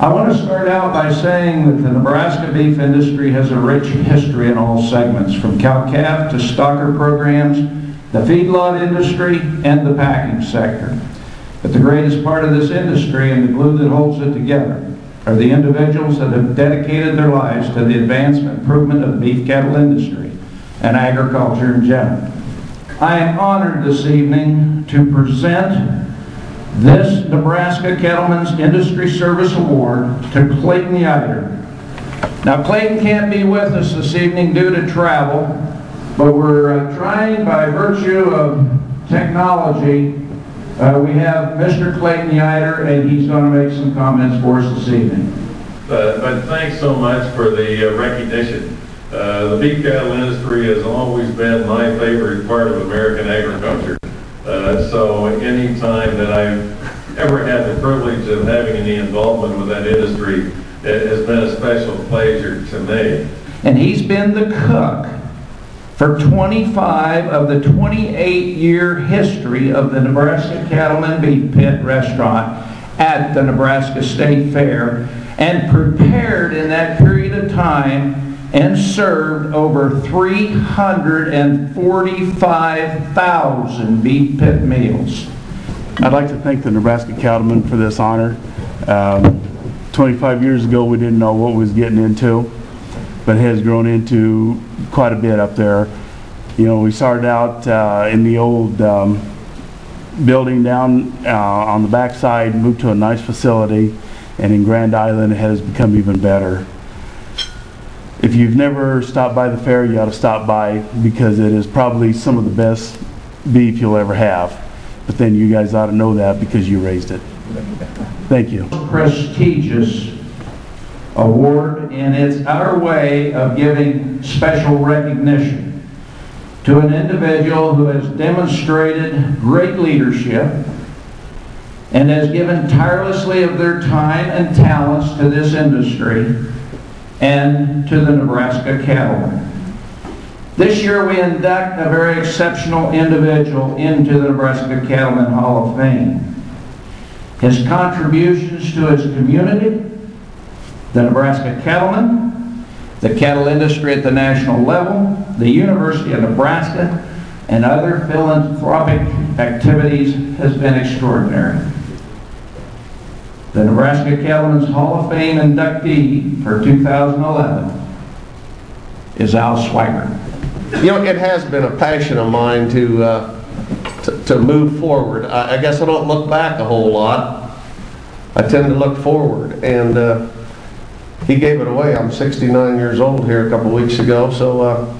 I want to start out by saying that the Nebraska beef industry has a rich history in all segments, from cow-calf to stocker programs, the feedlot industry, and the packing sector. But the greatest part of this industry and the glue that holds it together are the individuals that have dedicated their lives to the advancement and improvement of the beef cattle industry and agriculture in general. I am honored this evening to present this Nebraska Cattlemen's Industry Service Award to Clayton Yider. Now, Clayton can't be with us this evening due to travel, but we're trying, by virtue of technology, we have Mr. Clayton Yider, and he's going to make some comments for us this evening. But thanks so much for the recognition. The beef cattle industry has always been my favorite part of American agriculture. So any time that I've ever had the privilege of having any involvement with that industry, it has been a special pleasure to me. And he's been the cook for 25 of the 28-year history of the Nebraska Cattlemen Beef Pit restaurant at the Nebraska State Fair, and prepared in that period of time and served over 345,000 beef pit meals. I'd like to thank the Nebraska Cattlemen for this honor. 25 years ago we didn't know what we was getting into, but it has grown into quite a bit up there. You know, we started out in the old building down on the backside, moved to a nice facility, and in Grand Island it has become even better. If you've never stopped by the fair, you ought to stop by, because it is probably some of the best beef you'll ever have. But then you guys ought to know that because you raised it. Thank you. Prestigious award, and it's our way of giving special recognition to an individual who has demonstrated great leadership and has given tirelessly of their time and talents to this industry and to the Nebraska Cattlemen. This year we induct a very exceptional individual into the Nebraska Cattlemen Hall of Fame. His contributions to his community, the Nebraska Cattlemen, the cattle industry at the national level, the University of Nebraska, and other philanthropic activities has been extraordinary. The Nebraska Cattlemen's Hall of Fame inductee for 2011 is Al Swigert. You know, it has been a passion of mine to move forward. I guess I don't look back a whole lot. I tend to look forward, and he gave it away. I'm 69 years old here a couple weeks ago, so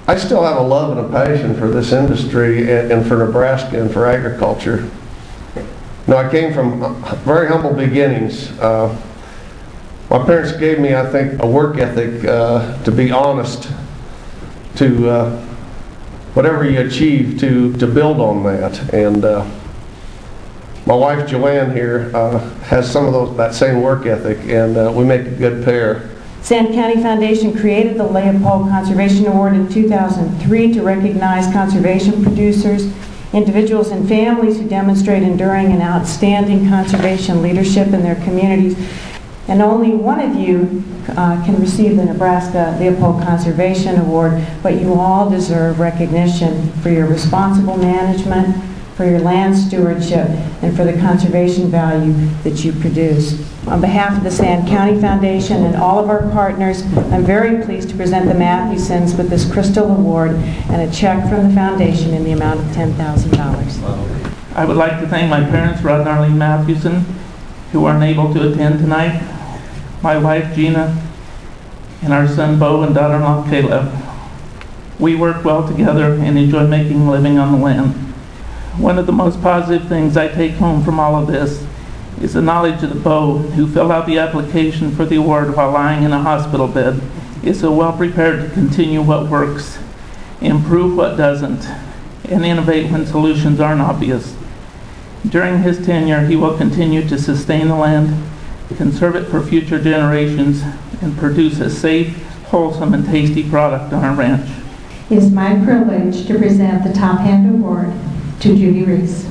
I still have a love and a passion for this industry and for Nebraska and for agriculture. Now, I came from very humble beginnings. My parents gave me, I think, a work ethic to be honest, to whatever you achieve, to build on that. And my wife Joanne here has some of that same work ethic, and we make a good pair. Sand County Foundation created the Leopold Conservation Award in 2003 to recognize conservation producers, individuals and families who demonstrate enduring and outstanding conservation leadership in their communities. And only one of you can receive the Nebraska Leopold Conservation Award, but you all deserve recognition for your responsible management, for your land stewardship, and for the conservation value that you produce. On behalf of the Sand County Foundation and all of our partners, I'm very pleased to present the Matthewsons with this Crystal Award and a check from the foundation in the amount of $10,000. I would like to thank my parents, Rod and Arlene Matthewson, who are unable to attend tonight, my wife Gina, and our son Bo and daughter-in-law Caleb. We work well together and enjoy making a living on the land. One of the most positive things I take home from all of this is the knowledge that Bo, who filled out the application for the award while lying in a hospital bed, is so well prepared to continue what works, improve what doesn't, and innovate when solutions aren't obvious. During his tenure, he will continue to sustain the land, conserve it for future generations, and produce a safe, wholesome, and tasty product on our ranch. It is my privilege to present the Top Hand Award to Judy Reese.